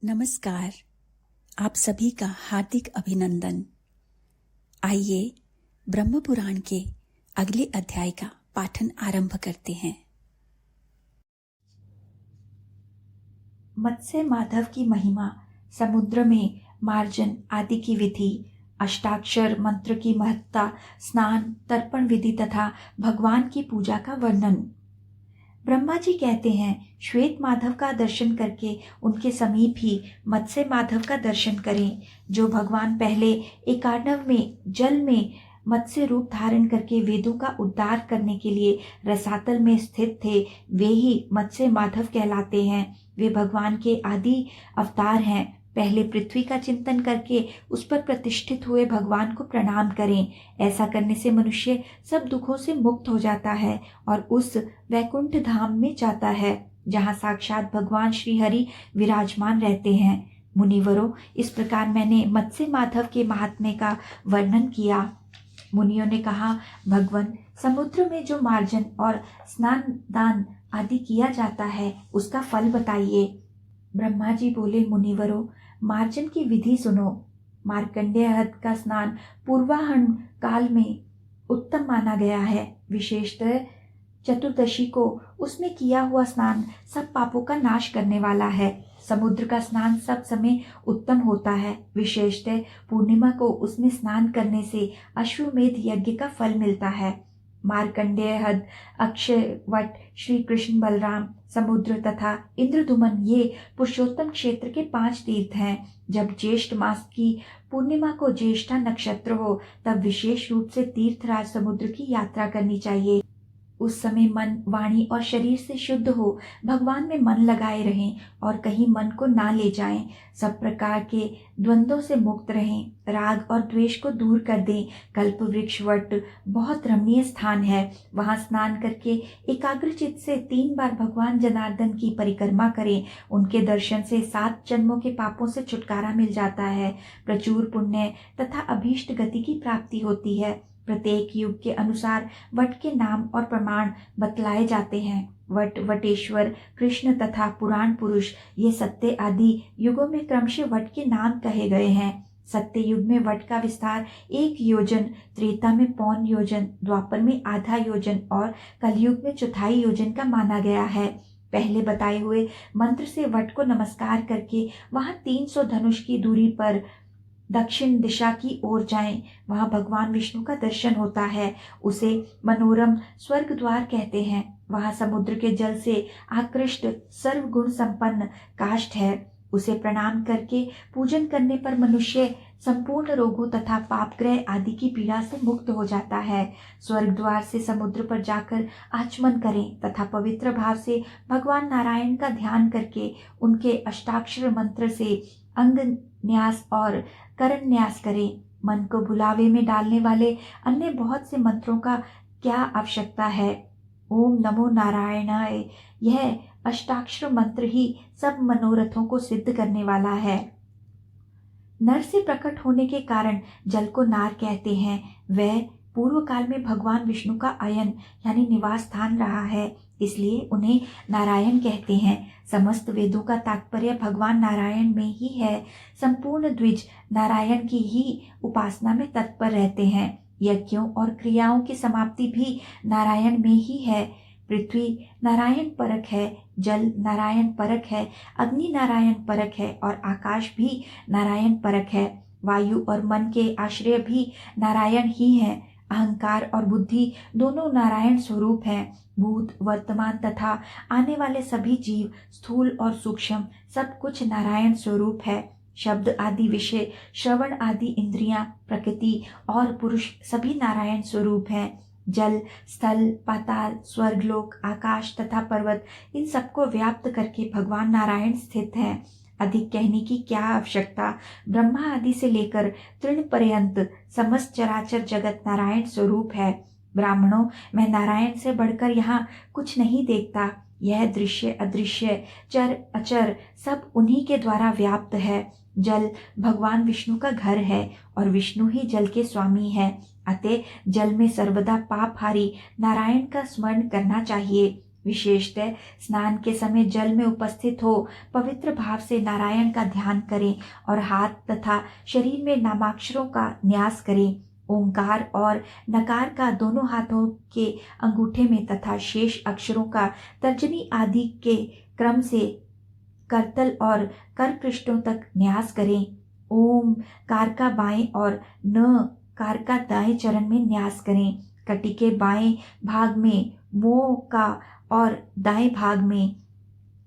नमस्कार। आप सभी का हार्दिक अभिनंदन। आइए ब्रह्म पुराण के अगले अध्याय का पाठन आरंभ करते हैं। मत्स्य माधव की महिमा, समुद्र में मार्जन आदि की विधि, अष्टाक्षर मंत्र की महत्ता, स्नान, तर्पण विधि तथा भगवान की पूजा का वर्णन। ब्रह्मा जी कहते हैं, श्वेत माधव का दर्शन करके उनके समीप ही मत्स्य माधव का दर्शन करें, जो भगवान पहले एकार्णव में जल में मत्स्य रूप धारण करके वेदों का उद्धार करने के लिए रसातल में स्थित थे। वे ही मत्स्य माधव कहलाते हैं। वे भगवान के आदि अवतार हैं। पहले पृथ्वी का चिंतन करके उस पर प्रतिष्ठित हुए भगवान को प्रणाम करें। ऐसा करने से मनुष्य सब दुखों से मुक्त हो जाता है और उस वैकुंठ धाम में जाता है, जहाँ साक्षात भगवान श्री हरि विराजमान रहते हैं। मुनिवरों, इस प्रकार मैंने मत्स्य माधव के महात्म्य का वर्णन किया। मुनियों ने कहा, भगवान, समुद्र में जो मार्जन और स्नान दान आदि किया जाता है, उसका फल बताइए। ब्रह्मा जी बोले, मुनिवरों, मार्जन की विधि सुनो। मार्कंडेय हद का स्नान पूर्वाहन काल में उत्तम माना गया है। विशेषतः चतुर्दशी को उसमें किया हुआ स्नान सब पापों का नाश करने वाला है। समुद्र का स्नान सब समय उत्तम होता है। विशेषतः पूर्णिमा को उसमें स्नान करने से अश्वमेध यज्ञ का फल मिलता है। मार्कंडेय हद, अक्षय वट, श्री कृष्ण बलराम, समुद्र तथा इंद्रदुमन ये पुरुषोत्तम क्षेत्र के 5 तीर्थ हैं। जब ज्येष्ठ मास की पूर्णिमा को ज्येष्ठा नक्षत्र हो, तब विशेष रूप से तीर्थराज समुद्र की यात्रा करनी चाहिए। उस समय मन, वाणी और शरीर से शुद्ध हो, भगवान में मन लगाए रहें और कहीं मन को ना ले जाएं। सब प्रकार के द्वंद्वों से मुक्त रहें, राग और द्वेष को दूर कर दें। कल्प वृक्ष वट बहुत रमणीय स्थान है। वहां स्नान करके एकाग्रचित से 3 बार भगवान जनार्दन की परिक्रमा करें। उनके दर्शन से 7 जन्मों के पापों से छुटकारा मिल जाता है। प्रचुर पुण्य तथा अभीष्ट गति की प्राप्ति होती है। प्रत्येक युग के अनुसार वट के नाम और प्रमाण बतलाए जाते हैं। वट, वटेश्वर, कृष्ण तथा पुराण पुरुष ये सत्य आदि युगों में क्रमशः वट के नाम कहे गए हैं। सत्य युग में वट का विस्तार 1 योजन, त्रेता में 1.25 योजन, द्वापर में आधा योजन और कलयुग में 1/4 योजन का माना गया है। पहले बताए हुए मंत्र से वट को नमस्कार करके वहां 300 धनुष की दूरी पर दक्षिण दिशा की ओर जाएं। वहां भगवान विष्णु का दर्शन होता है। उसे मनोरम स्वर्ग द्वार कहते हैं। वहां समुद्र के जल से आकृष्ट सर्वगुण संपन्न काष्ठ है। उसे प्रणाम करके पूजन करने पर मनुष्य संपूर्ण रोगों तथा पापग्रह आदि की पीड़ा से मुक्त हो जाता है। स्वर्ग द्वार से समुद्र पर जाकर आचमन करें तथा पवित्र भाव से भगवान नारायण का ध्यान करके उनके अष्टाक्षर मंत्र से अंग न्यास और करण न्यास करें। मन को भुलावे में डालने वाले अन्य बहुत से मंत्रों का क्या आवश्यकता है। ओम नमो नारायणाय, यह अष्टाक्षर मंत्र ही सब मनोरथों को सिद्ध करने वाला है। नर से प्रकट होने के कारण जल को नार कहते हैं। वह पूर्व काल में भगवान विष्णु का अयन यानी निवास स्थान रहा है, इसलिए उन्हें नारायण कहते हैं। समस्त वेदों का तात्पर्य भगवान नारायण में ही है। संपूर्ण द्विज नारायण की ही उपासना में तत्पर रहते हैं। यज्ञों और क्रियाओं की समाप्ति भी नारायण में ही है। पृथ्वी नारायण परक है, जल नारायण परक है, अग्नि नारायण परक है और आकाश भी नारायण परक है। वायु और मन के आश्रय भी नारायण ही हैं। अहंकार और बुद्धि दोनों नारायण स्वरूप हैं। भूत, वर्तमान तथा आने वाले सभी जीव, स्थूल और सूक्ष्म, सब कुछ नारायण स्वरूप है। शब्द आदि विषय, श्रवण आदि इंद्रियां, प्रकृति और पुरुष सभी नारायण स्वरूप हैं। जल, स्थल, पाताल, स्वर्गलोक, आकाश तथा पर्वत, इन सबको व्याप्त करके भगवान नारायण स्थित हैं। अधिक कहने की क्या आवश्यकता। ब्रह्मा आदि से लेकर तृण पर्यंत समस्त चराचर जगत नारायण स्वरूप है। ब्राह्मणों, मैं नारायण से बढ़कर यहाँ कुछ नहीं देखता। यह दृश्य, अदृश्य, चर अचर सब उन्हीं के द्वारा व्याप्त है। जल भगवान विष्णु का घर है और विष्णु ही जल के स्वामी है। अतः जल में सर्वदा पापहारी नारायण का स्मरण करना चाहिए। विशेषतः स्नान के समय जल में उपस्थित हो पवित्र भाव से नारायण का ध्यान करें और हाथ तथा शरीर में नामाक्षरों का न्यास करें। ओंकार और नकार का दोनों हाथों के अंगूठे में तथा शेष अक्षरों का तर्जनी आदि के क्रम से करतल और कर पृष्ठों तक न्यास करें। ओम कार का बाएं और न कार का दाएं चरण में न्यास करें। कटी के बाएं भाग में मोह का और दाएं भाग में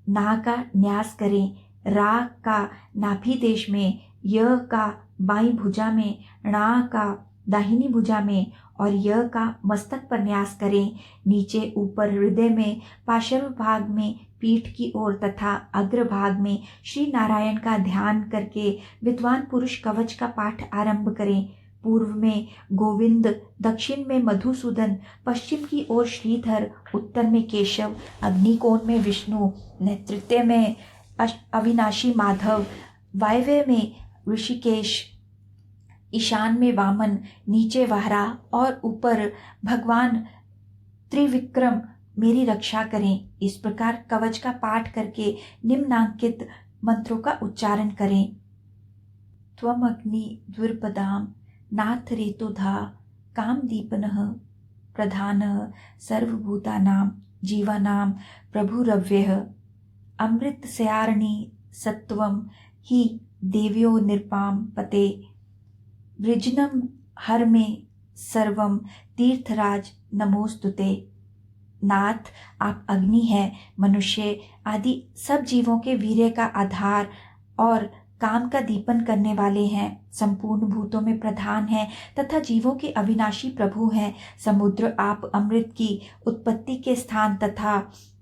ना का न्यास करें। रा का नाभि देश में, य का बाईं भुजा में, णा का दाहिनी भुजा में और य का मस्तक पर न्यास करें। नीचे ऊपर हृदय में, पार्श्व भाग में, पीठ की ओर तथा अग्र भाग में श्री नारायण का ध्यान करके विद्वान पुरुष कवच का पाठ आरंभ करें। पूर्व में गोविंद, दक्षिण में मधुसूदन, पश्चिम की ओर श्रीधर, उत्तर में केशव, अग्निकोण में विष्णु, नेतृत्व में अविनाशी माधव, वायव्य में ऋषिकेश, ईशान में वामन, नीचे वाहरा और ऊपर भगवान त्रिविक्रम मेरी रक्षा करें। इस प्रकार कवच का पाठ करके निम्नांकित मंत्रों का उच्चारण करें। त्वम अग्नि द्विपदाम नाथ रेतुधा कामदीपनः प्रधानः सर्वभूतानां जीवानां प्रभुरव्यः अमृतस्यार्णी सत्वं हि देव्यो निरपाम पते वृजनम हर में सर्वम तीर्थराज नमोस्तुते। नाथ, आप अग्नि है, मनुष्य आदि सब जीवों के वीर्य का आधार और काम का दीपन करने वाले हैं, संपूर्ण भूतों में प्रधान हैं तथा जीवों के अविनाशी प्रभु हैं। समुद्र, आप अमृत की उत्पत्ति के स्थान तथा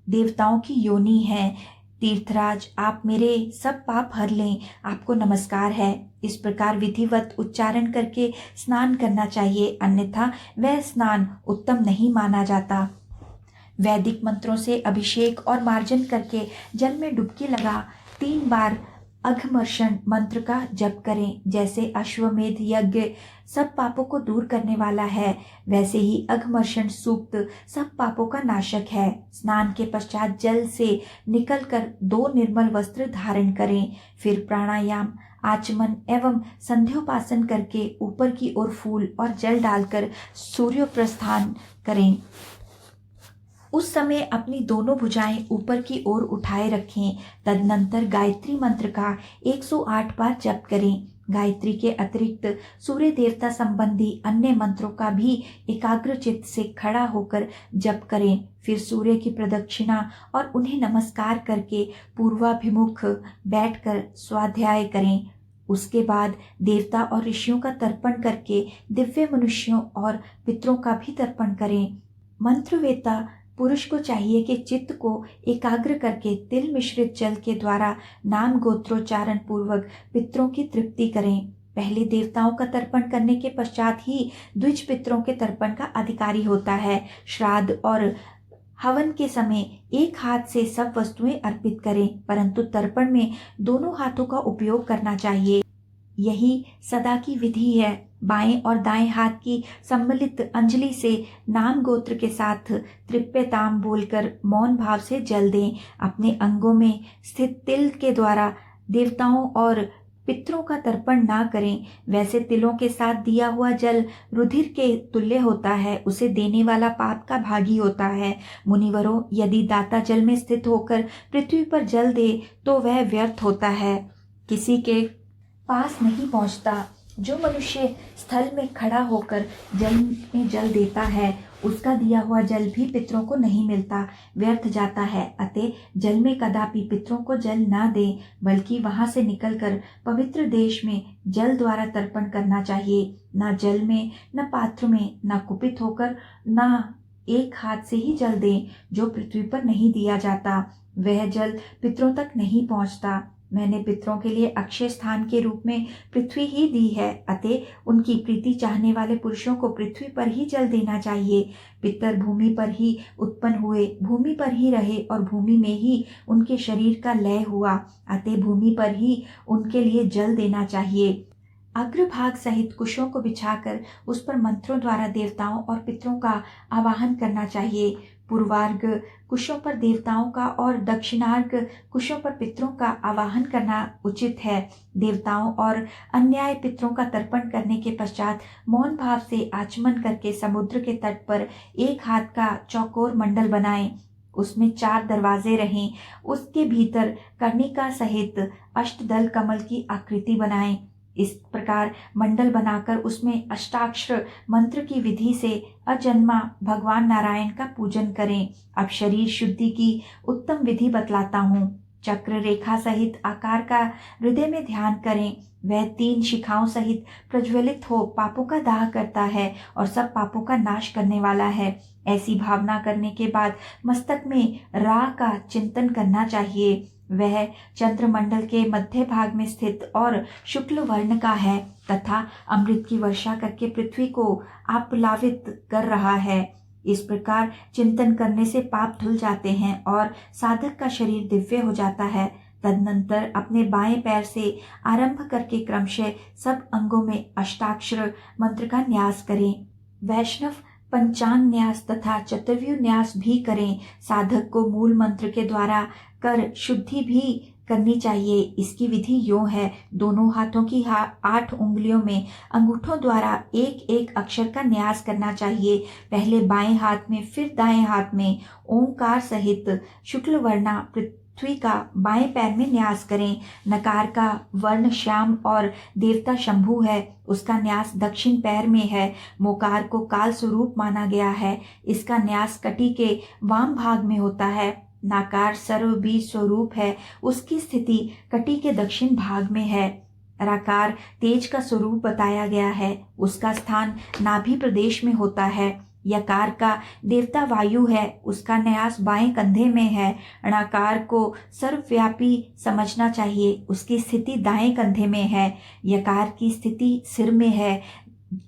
देवताओं की योनि हैं। तीर्थराज, आप मेरे सब पाप हर लें, आपको नमस्कार है। इस प्रकार विधिवत उच्चारण करके स्नान करना चाहिए, अन्यथा वह स्नान उत्तम नहीं माना जाता। वैदिक मंत्रों से अभिषेक और मार्जन करके जल में डुबकी लगा 3 बार अघमर्षण मंत्र का जप करें। जैसे अश्वमेध यज्ञ सब पापों को दूर करने वाला है, वैसे ही अघमर्षण सूक्त सब पापों का नाशक है। स्नान के पश्चात जल से निकलकर 2 निर्मल वस्त्र धारण करें। फिर प्राणायाम, आचमन एवं संध्योपासन करके ऊपर की ओर फूल और जल डालकर सूर्य प्रस्थान करें। उस समय अपनी दोनों भुजाएं ऊपर की ओर उठाए रखें। तदनंतर गायत्री मंत्र का 108 बार जप करें। गायत्री के अतिरिक्त सूर्य देवता संबंधी अन्य मंत्रों का भी एकाग्र चित्त से खड़ा होकर जप करें। फिर सूर्य की प्रदक्षिणा और उन्हें नमस्कार करके पूर्वाभिमुख बैठकर स्वाध्याय करें। उसके बाद देवता और ऋषियों का तर्पण करके दिव्य मनुष्यों और पितरों का भी तर्पण करें। मंत्रवेत्ता पुरुष को चाहिए कि चित्त को एकाग्र करके तिल मिश्रित जल के द्वारा नाम गोत्रोच्चारण पूर्वक पितरों की तृप्ति करें। पहले देवताओं का तर्पण करने के पश्चात ही द्विज पितरों के तर्पण का अधिकारी होता है। श्राद्ध और हवन के समय एक हाथ से सब वस्तुएं अर्पित करें, परंतु तर्पण में दोनों हाथों का उपयोग करना चाहिए। यही सदा की विधि है। बाएं और दाएं हाथ की सम्मिलित अंजलि से नाम गोत्र के साथ त्रिप्यताम बोलकर मौन भाव से जल दें। अपने अंगों में स्थित तिल के द्वारा देवताओं और पितरों का तर्पण ना करें। वैसे तिलों के साथ दिया हुआ जल रुधिर के तुल्य होता है, उसे देने वाला पाप का भागी होता है। मुनिवरों, यदि दाता जल में स्थित होकर पृथ्वी पर जल दे तो वह व्यर्थ होता है, किसी के पास नहीं पहुंचता। जो मनुष्य स्थल में खड़ा होकर जल में जल देता है, उसका दिया हुआ जल भी पितरों को नहीं मिलता, व्यर्थ जाता है। अतः जल में कदापि पितरों को जल ना दें, बल्कि वहां से निकलकर पवित्र देश में जल द्वारा तर्पण करना चाहिए। न जल में, न पात्र में, न कुपित होकर, न एक हाथ से ही जल दें। जो पृथ्वी पर नहीं दिया जाता वह जल पितरों तक नहीं पहुंचता। मैंने पितरों के लिए अक्षय स्थान के रूप में पृथ्वी ही दी है, अतः उनकी प्रीति चाहने वाले पुरुषों को पृथ्वी पर ही जल देना चाहिए। पितर भूमि पर ही उत्पन्न हुए, भूमि पर ही रहे और भूमि में ही उनके शरीर का लय हुआ, अतः भूमि पर ही उनके लिए जल देना चाहिए। अग्रभाग सहित कुशों को बिछाकर उस पर मंत्रों द्वारा देवताओं और पितरों का आवाहन करना चाहिए। पूर्वार्घ कुशों पर देवताओं का और दक्षिणार्घ कुशों पर पितरों का आवाहन करना उचित है। देवताओं और अन्याय पितरों का तर्पण करने के पश्चात मौन भाव से आचमन करके समुद्र के तट पर एक हाथ का चौकोर मंडल बनाएं। उसमें 4 दरवाजे रहें। उसके भीतर कर्णिका सहित अष्टदल कमल की आकृति बनाएं। इस प्रकार मंडल बनाकर उसमें अष्टाक्षर मंत्र की विधि से अजन्मा भगवान नारायण का पूजन करें। अब शरीर शुद्धि की उत्तम विधि बतलाता हूँ। चक्र रेखा सहित आकार का हृदय में ध्यान करें। वह 3 शिखाओं सहित प्रज्वलित हो पापों का दाह करता है और सब पापों का नाश करने वाला है। ऐसी भावना करने के बाद मस्तक में रा का चिंतन करना चाहिए। वह चंद्रमंडल के मध्य भाग में स्थित और शुक्ल वर्ण का है तथा अमृत की वर्षा करके पृथ्वी को आप्लावित कर रहा है। इस प्रकार चिंतन करने से पाप धुल जाते हैं और साधक का शरीर दिव्य हो जाता है। तदनंतर अपने बाएं पैर से आरंभ करके क्रमशः सब अंगों में अष्टाक्षर मंत्र का न्यास करें। वैष्णव पंचांग न्यास तथा चतुर्व्यूह न्यास भी करें। साधक को मूल मंत्र के द्वारा कर शुद्धि भी करनी चाहिए। इसकी विधि यूं है। दोनों हाथों की 8 उंगलियों में अंगूठों द्वारा एक एक अक्षर का न्यास करना चाहिए। पहले बाएं हाथ में फिर दाएं हाथ में ओंकार सहित शुक्ल वर्णा पृथ्वी का बाएं पैर में न्यास करें। नकार का वर्ण श्याम और देवता शंभु है। उसका न्यास दक्षिण पैर में है। मोकार को काल स्वरूप माना गया है। इसका न्यास कटी के वाम भाग में होता है। नाकार सर्व बीज स्वरूप है। उसकी स्थिति कटी के दक्षिण भाग में है। राकार तेज का स्वरूप बताया गया है। उसका स्थान नाभि प्रदेश में होता है। यकार का देवता वायु है। उसका न्यास बाएं कंधे में है। णकार को सर्वव्यापी समझना चाहिए। उसकी स्थिति दाएं कंधे में है। यकार की स्थिति सिर में है।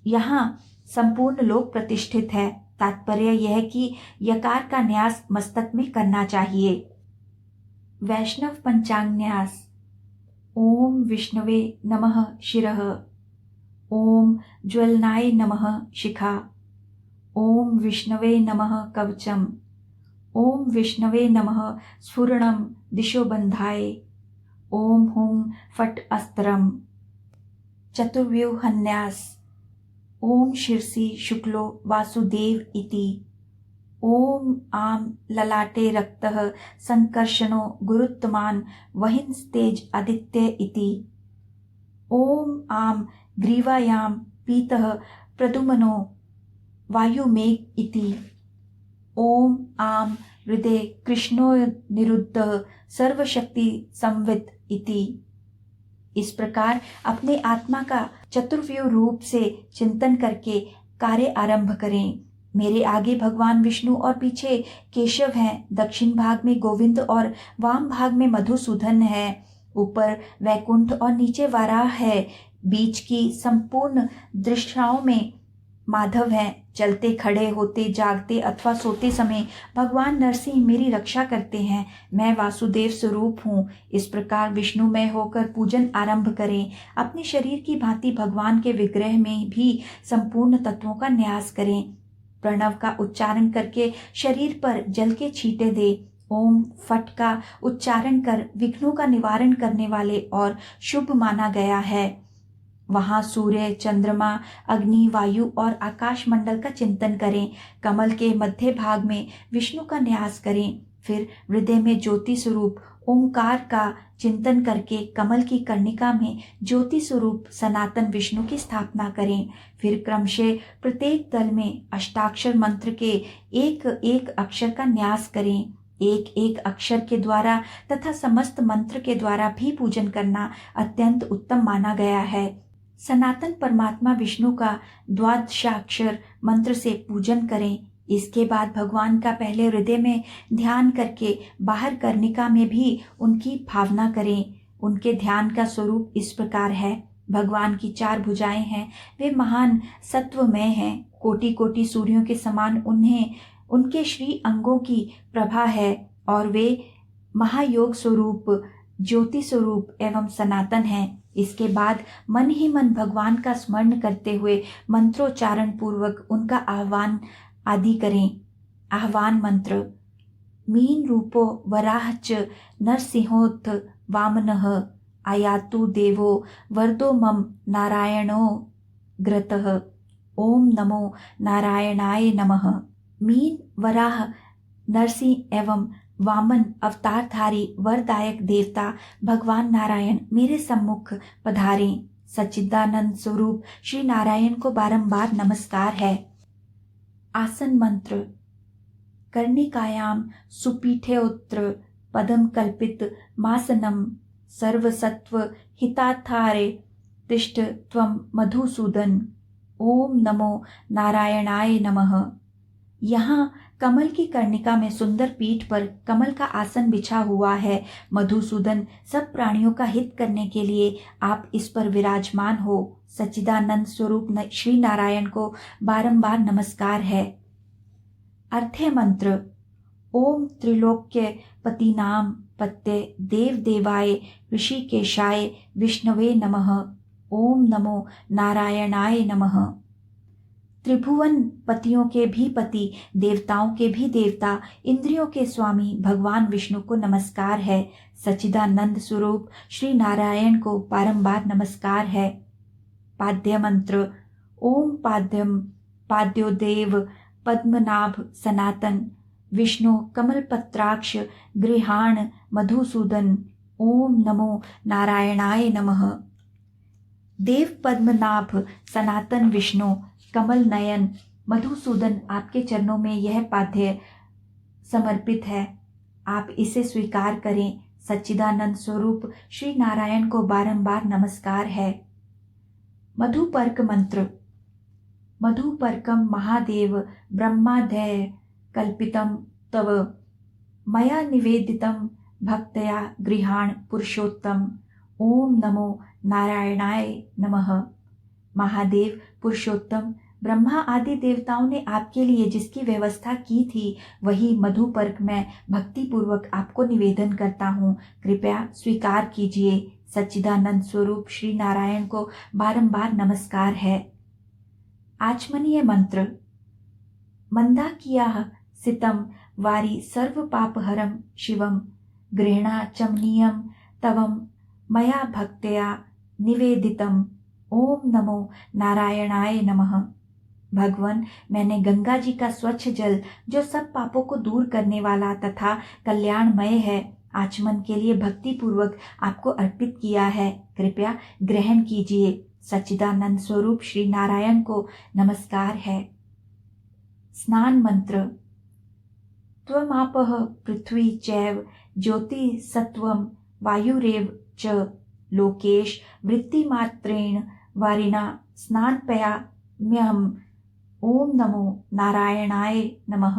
यहाँ संपूर्ण लोक प्रतिष्ठित है। तात्पर्य यह कि यकार का न्यास मस्तक में करना चाहिए। वैष्णव पंचांग न्यास। ओम विष्णवे नमः शिरः। ओम ज्वलनाय नमः शिखा। ओम विष्णवे नमः कवचम। ओम विष्णवे नमः स्फुरणम दिशो बंधाय। ओम हुं फट अस्त्रम। चतुर्व्यूहन्यास। ओम शिरसि शुक्लो वासुदेव इति। ओम आम ललाटे रक्तः संकर्षणो गुरुत्तमान वहिंस्तेज आदित्य इति। ओम आम ग्रीवायां पीतः प्रदुमनो वायुमेघ इति। ओम आम हृदय कृष्णो निरुद्धः सर्वशक्ति संवित् इति। इस प्रकार अपने आत्मा का चतुर्व्यूह रूप से चिंतन करके कार्य आरंभ करें। मेरे आगे भगवान विष्णु और पीछे केशव हैं। दक्षिण भाग में गोविंद और वाम भाग में मधुसूदन है। ऊपर वैकुंठ और नीचे वाराह है। बीच की संपूर्ण दृष्टाओं में माधव हैं। चलते खड़े होते जागते अथवा सोते समय भगवान नरसिंह मेरी रक्षा करते हैं। मैं वासुदेव स्वरूप हूँ। इस प्रकार विष्णुमय होकर पूजन आरंभ करें। अपने शरीर की भांति भगवान के विग्रह में भी संपूर्ण तत्वों का न्यास करें। प्रणव का उच्चारण करके शरीर पर जल के छींटे दे। ओम फट का उच्चारण कर विघ्नों का निवारण करने वाले और शुभ माना गया है। वहां सूर्य, चंद्रमा, अग्नि, वायु और आकाश मंडल का चिंतन करें। कमल के मध्य भाग में विष्णु का न्यास करें। फिर हृदय में ज्योति स्वरूप ओंकार का चिंतन करके कमल की कर्णिका में ज्योति स्वरूप सनातन विष्णु की स्थापना करें। फिर क्रमशः प्रत्येक दल में अष्टाक्षर मंत्र के एक एक अक्षर का न्यास करें। एक एक अक्षर के द्वारा तथा समस्त मंत्र के द्वारा भी पूजन करना अत्यंत उत्तम माना गया है। सनातन परमात्मा विष्णु का द्वादशाक्षर मंत्र से पूजन करें। इसके बाद भगवान का पहले हृदय में ध्यान करके बाहर कर्णिका में भी उनकी भावना करें। उनके ध्यान का स्वरूप इस प्रकार है। भगवान की 4 भुजाएं हैं। वे महान सत्वमय हैं। कोटि कोटि सूर्यों के समान उन्हें उनके श्री अंगों की प्रभा है और वे महायोग स्वरूप, ज्योति स्वरूप एवं सनातन हैं। इसके बाद मन ही मन भगवान का स्मरण करते हुए मंत्रोच्चारण पूर्वक उनका आह्वान आदि करें। आह्वान मंत्र। मीन रूपो वराह च नरसिंहोऽथ वामनः आयातु देवो वरदो मम नारायणो ग्रतः। ओम नमो नारायणाय नमः। मीन, वराह, नरसिंह एवं वामन अवतारधारी वरदायक देवता भगवान नारायण मेरे सम्मुख पधारें। सच्चिदानंद स्वरूप श्री नारायण को बारंबार नमस्कार है। आसन मंत्र। कर्णिकायां सुपीठेऽत्र पदम कल्पित मासनम सर्वसत्व हितार्थारे तिष्ठ त्वं मधुसूदन। ओम नमो नारायणाय नमः। यहाँ कमल की कर्णिका में सुंदर पीठ पर कमल का आसन बिछा हुआ है। मधुसूदन, सब प्राणियों का हित करने के लिए आप इस पर विराजमान हो। सच्चिदानंद स्वरूप श्री नारायण को बारंबार नमस्कार है। अर्थे मंत्र। ओम त्रिलोक्य पतिनाम पत्ये देव देवाय ऋषिकेशाय विष्णवे नमः। ओम नमो नारायणाय नमः। त्रिभुवन पतियों के भी पति, देवताओं के भी देवता, इंद्रियों के स्वामी भगवान विष्णु को नमस्कार है। सच्चिदानंद स्वरूप श्री नारायण को बारंबार नमस्कार है। पाद्य मंत्र। ओम पाद्यम पाद्यो देव पद्मनाभ सनातन विष्णु कमलपत्राक्ष गृहाण मधुसूदन। ओम नमो नारायणाय नमः। देव पद्मनाभ सनातन विष्णु कमल नयन मधुसूदन, आपके चरणों में यह पाद्य समर्पित है, आप इसे स्वीकार करें। सच्चिदानंद स्वरूप श्री नारायण को बारंबार नमस्कार है। मधुपर्क मंत्र। मधुपर्कम महादेव ब्रह्मादय कल्पितम तव मया निवेदितम भक्तया गृहाण पुरुषोत्तम। ओम नमो नारायणाय नमः। महादेव पुरुषोत्तम, ब्रह्मा आदि देवताओं ने आपके लिए जिसकी व्यवस्था की थी वही मधुपर्क मैं भक्ति पूर्वक आपको निवेदन करता हूँ, कृपया स्वीकार कीजिए। सच्चिदानंद स्वरूप श्री नारायण को बारंबार नमस्कार है। आचमनीय मंत्र। मंदाकियाः सितम वारी सर्व पापहरम शिवम गृहणा चमनीयम तवम मया भक्तया निवेदितम। ओम नमो नारायणाय नमः। भगवान, मैंने गंगा जी का स्वच्छ जल जो सब पापों को दूर करने वाला तथा कल्याणमय है, आचमन के लिए भक्ति पूर्वक आपको अर्पित किया है, कृपया ग्रहण कीजिए। सच्चिदानंद स्वरूप श्री नारायण को नमस्कार है। स्नान मंत्र। त्वमापः पृथ्वी चैव ज्योति सत्वम वायुरेव च लोकेश वृत्तिमात्रेण वारिणा स्नानपयाम्यहम्। ओम नमो नारायणाय नमः।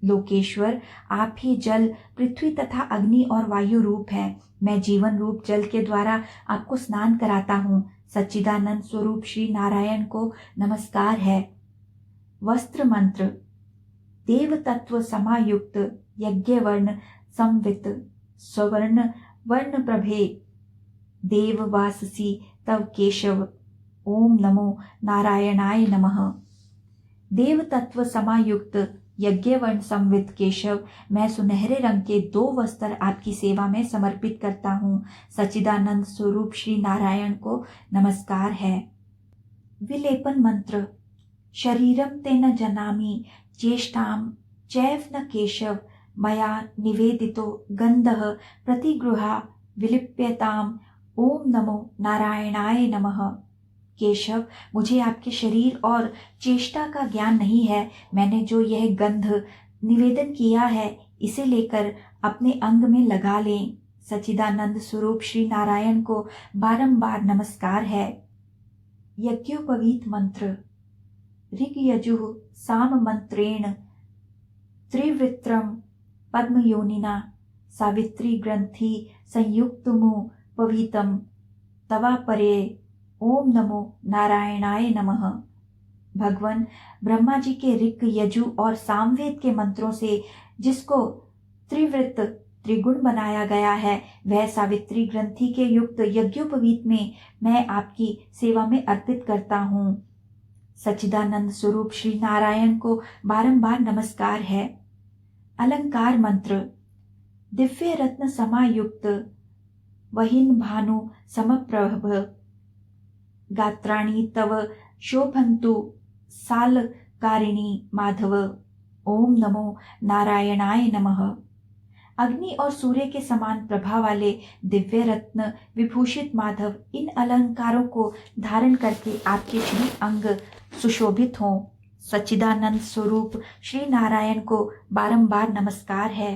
लोकेश्वर, आप ही जल, पृथ्वी तथा अग्नि और वायु रूप हैं। मैं जीवन रूप जल के द्वारा आपको स्नान कराता हूँ। सच्चिदानंद स्वरूप श्री नारायण को नमस्कार है। वस्त्र मंत्र। देव तत्व समायुक्त यज्ञ वर्ण संवित स्वर्ण वर्ण प्रभे देव वाससी तव केशव। ओम नमो नारायणाय नमः। देव तत्व समायुक्त यज्ञवर्ण संवित केशव, मैं सुनहरे रंग के 2 वस्त्र आपकी सेवा में समर्पित करता हूँ। सच्चिदानंद स्वरूप श्री नारायण को नमस्कार है। विलेपन मंत्र। शरीरम तेन जनामि चेष्टाम चैव न केशव मया निवेदितो गंधः प्रतिगृहा विलिप्यताम। ओम नमो नारायणाय नमः। केशव, मुझे आपके शरीर और चेष्टा का ज्ञान नहीं है। मैंने जो यह गंध निवेदन किया है इसे लेकर अपने अंग में लगा लें। सच्चिदानंद स्वरूप श्री नारायण को बारंबार नमस्कार है। यज्ञोपवीत मंत्र। ऋग यजुः साम मंत्रेण त्रिवृत्रम पद्मयोनिना सावित्री ग्रंथि संयुक्तमु पवितम तवा परे। ओम नमो नारायणाय नमः। भगवान, ब्रह्मा जी के ऋग, यजु और सामवेद के मंत्रों से जिसको त्रिवृत त्रिगुण बनाया गया है, वह सावित्री ग्रंथि के युक्त यज्ञोपवीत में मैं आपकी सेवा में अर्पित करता हूँ। सच्चिदानंद स्वरूप श्री नारायण को बारंबार नमस्कार है। अलंकार मंत्र। दिव्य रत्न समायुक्त वहिन भानु समप्रभ गात्राणि तव शोभन्तु सालकारिणी माधव। ओम नमो नारायणाय नमः। अग्नि और सूर्य के समान प्रभा वाले दिव्य रत्न विभूषित माधव, इन अलंकारों को धारण करके आपके श्री अंग सुशोभित हों। सच्चिदानंद स्वरूप श्री नारायण को बारंबार नमस्कार है।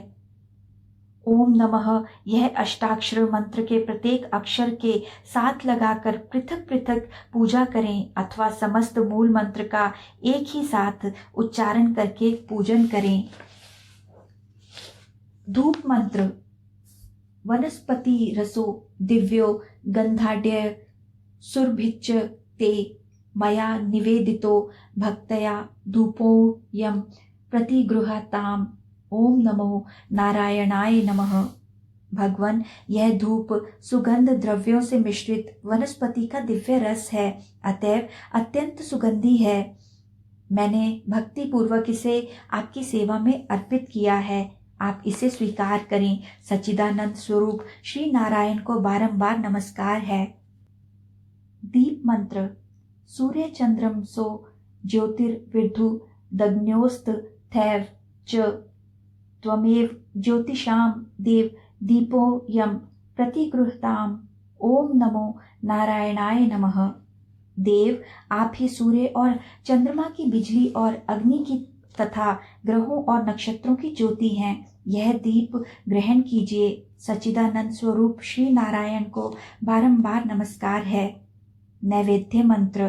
ओम नमः यह अष्टाक्षर मंत्र के प्रत्येक अक्षर के साथ लगाकर पृथक पृथक पूजा करें अथवा समस्त मूल मंत्र का एक ही साथ उच्चारण करके पूजन करें। धूप मंत्र। वनस्पति रसो दिव्यो गंधाढ्य सुरभिच्च ते मया निवेदितो भक्तया धूपोऽयं प्रतिगृह्यताम्। ओम नमो नारायणाय नमः। भगवान, यह धूप सुगंध द्रव्यों से मिश्रित वनस्पति का दिव्य रस है, अतएव अत्यंत सुगंधी है। मैंने भक्ति पूर्वक इसे आपकी सेवा में अर्पित किया है, आप इसे स्वीकार करें। सच्चिदानंद स्वरूप श्री नारायण को बारंबार नमस्कार है। दीप मंत्र। सूर्य चंद्रमसो ज्योतिर्विधु दग्न्योस्त थैव च त्वमेव ज्योतिषां देव दीपोऽयं प्रतिगृह्यताम्। ओम नमो नारायणाय नमः। देव, आप ही सूर्य और चंद्रमा की बिजली और अग्नि की तथा ग्रहों और नक्षत्रों की ज्योति हैं। यह दीप ग्रहण कीजिए। सच्चिदानंद स्वरूप श्री नारायण को बारंबार नमस्कार है। नैवेद्य मंत्र।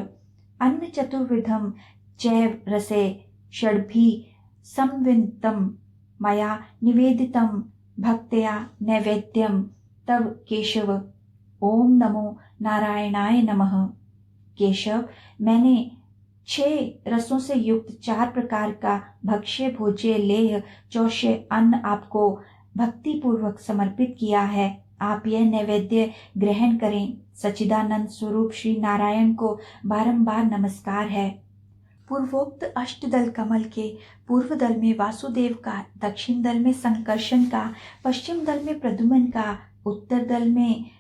अन्न चतुर्विधम चैव रसे षड्भी संवितम मया निवेदितम भक्तया नैवेद्यम तव केशव। ओम नमो नारायणाय नमः। केशव, मैंने 6 रसों से युक्त 4 प्रकार का भक्ष्य भोज्य लेह चौष्य अन्न आपको भक्ति पूर्वक समर्पित किया है, आप यह नैवेद्य ग्रहण करें। सच्चिदानंद स्वरूप श्री नारायण को बारंबार नमस्कार है। पूर्वोक्त अष्टदल कमल के पूर्व दल में वासुदेव का, दक्षिण दल में संकर्षण का, पश्चिम दल में प्रद्युम्न का, उत्तर दल में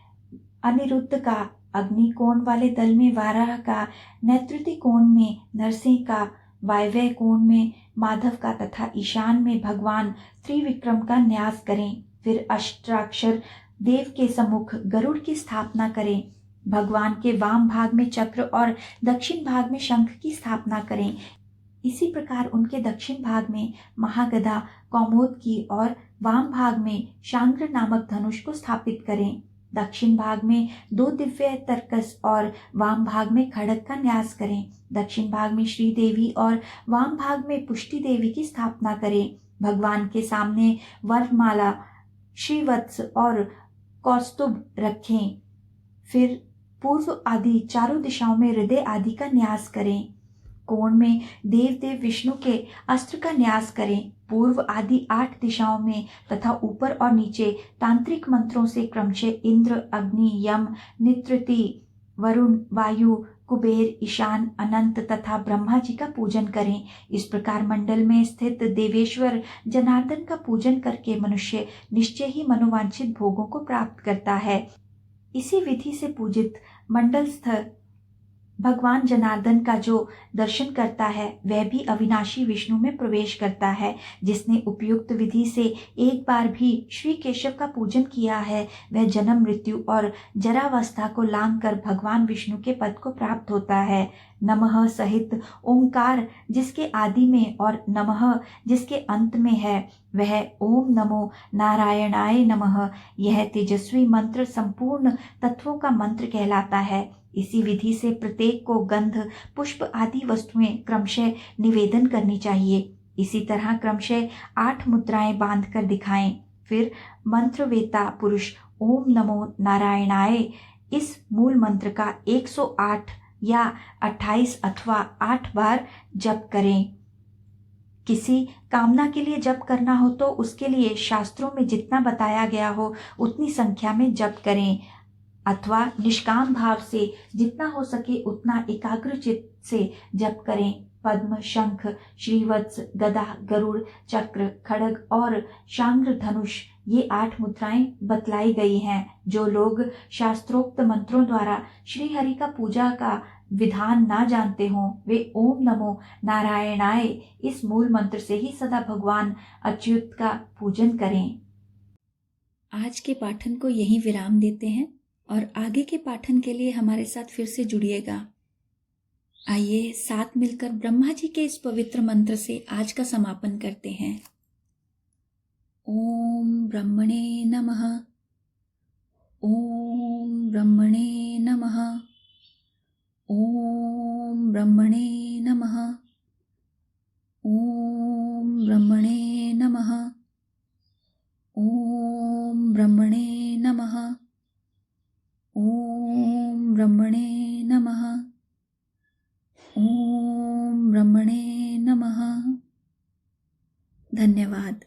अनिरुद्ध का, अग्निकोण वाले दल में वाराह का, नैऋत्य कोण में नरसिंह का, वायव्य कोण में माधव का तथा ईशान में भगवान त्रिविक्रम का न्यास करें। फिर अष्टाक्षर देव के सम्मुख गरुड़ की स्थापना करें। भगवान के वाम भाग में चक्र और दक्षिण भाग में शंख की स्थापना करें। इसी प्रकार उनके दक्षिण भाग में महागदा कौमोद की और वाम भाग में शांग्र नामक धनुष को स्थापित करें। दक्षिण भाग में 2 दिव्य तर्कस और वाम भाग में खड़ग का न्यास करें। दक्षिण भाग में श्री देवी और वाम भाग में पुष्टि देवी की स्थापना करें। भगवान के सामने वरमाला, श्रीवत्स और कौस्तुभ रखें। फिर पूर्व आदि चारों दिशाओं में हृदय आदि का न्यास करें। कोण में देव विष्णु के अस्त्र का न्यास करें। पूर्व आदि 8 दिशाओं में तथा ऊपर और नीचे तांत्रिक मंत्रों से क्रमशः इंद्र, अग्नि, यम, नित्रति, वरुण, वायु, कुबेर, ईशान, अनंत तथा ब्रह्मा जी का पूजन करें। इस प्रकार मंडल में स्थित देवेश्वर जनार्दन का पूजन करके मनुष्य निश्चय ही मनोवांछित भोगों को प्राप्त करता है। इसी विधि से पूजित मंडलस्थ भगवान जनार्दन का जो दर्शन करता है वह भी अविनाशी विष्णु में प्रवेश करता है। जिसने उपयुक्त विधि से एक बार भी श्री केशव का पूजन किया है वह जन्म, मृत्यु और जरावस्था को लांघ कर भगवान विष्णु के पद को प्राप्त होता है। नमः सहित ओंकार जिसके आदि में और नमः जिसके अंत में है वह ओम नमो नारायणाय नमः, यह तेजस्वी मंत्र संपूर्ण तत्वों का मंत्र कहलाता है। इसी विधि से प्रत्येक को गंध, पुष्प आदि वस्तुएं क्रमशः निवेदन करनी चाहिए। इसी तरह क्रमशः 8 मुद्राएं बांध कर दिखाएं। फिर मंत्रवेता पुरुष ओम नमो नारायणाय इस मूल मंत्र का 108 या 28 अथवा 8 बार जप करें। किसी कामना के लिए जप करना हो तो उसके लिए शास्त्रों में जितना बताया गया हो उतनी संख्या में जप करें। अथवा निष्काम भाव से जितना हो सके उतना एकाग्रचित्त से जप करें। पद्म, शंख, श्रीवत्स, गदा, गरुड़, चक्र, खड्ग और शांग्र धनुष, ये 8 मुद्राएं बतलाई गई हैं। जो लोग शास्त्रोक्त मंत्रों द्वारा श्री हरि का पूजा का विधान ना जानते हों, वे ओम नमो नारायणाय इस मूल मंत्र से ही सदा भगवान अच्युत का पूजन करें। आज के पाठन को यहीं विराम देते हैं और आगे के पाठन के लिए हमारे साथ फिर से जुड़िएगा। आइए साथ मिलकर ब्रह्मा जी के इस पवित्र मंत्र से आज का समापन करते हैं। ओम ब्रह्मणे नमः। ओम ब्रह्मणे नमः। ओम ब्रह्मणे नमः। ओम ब्रह्मणे नमः। ओम ब्रह्मणे नमः। ओम ब्रह्मणे नमः। ओम ब्रह्मणे नमः। धन्यवाद।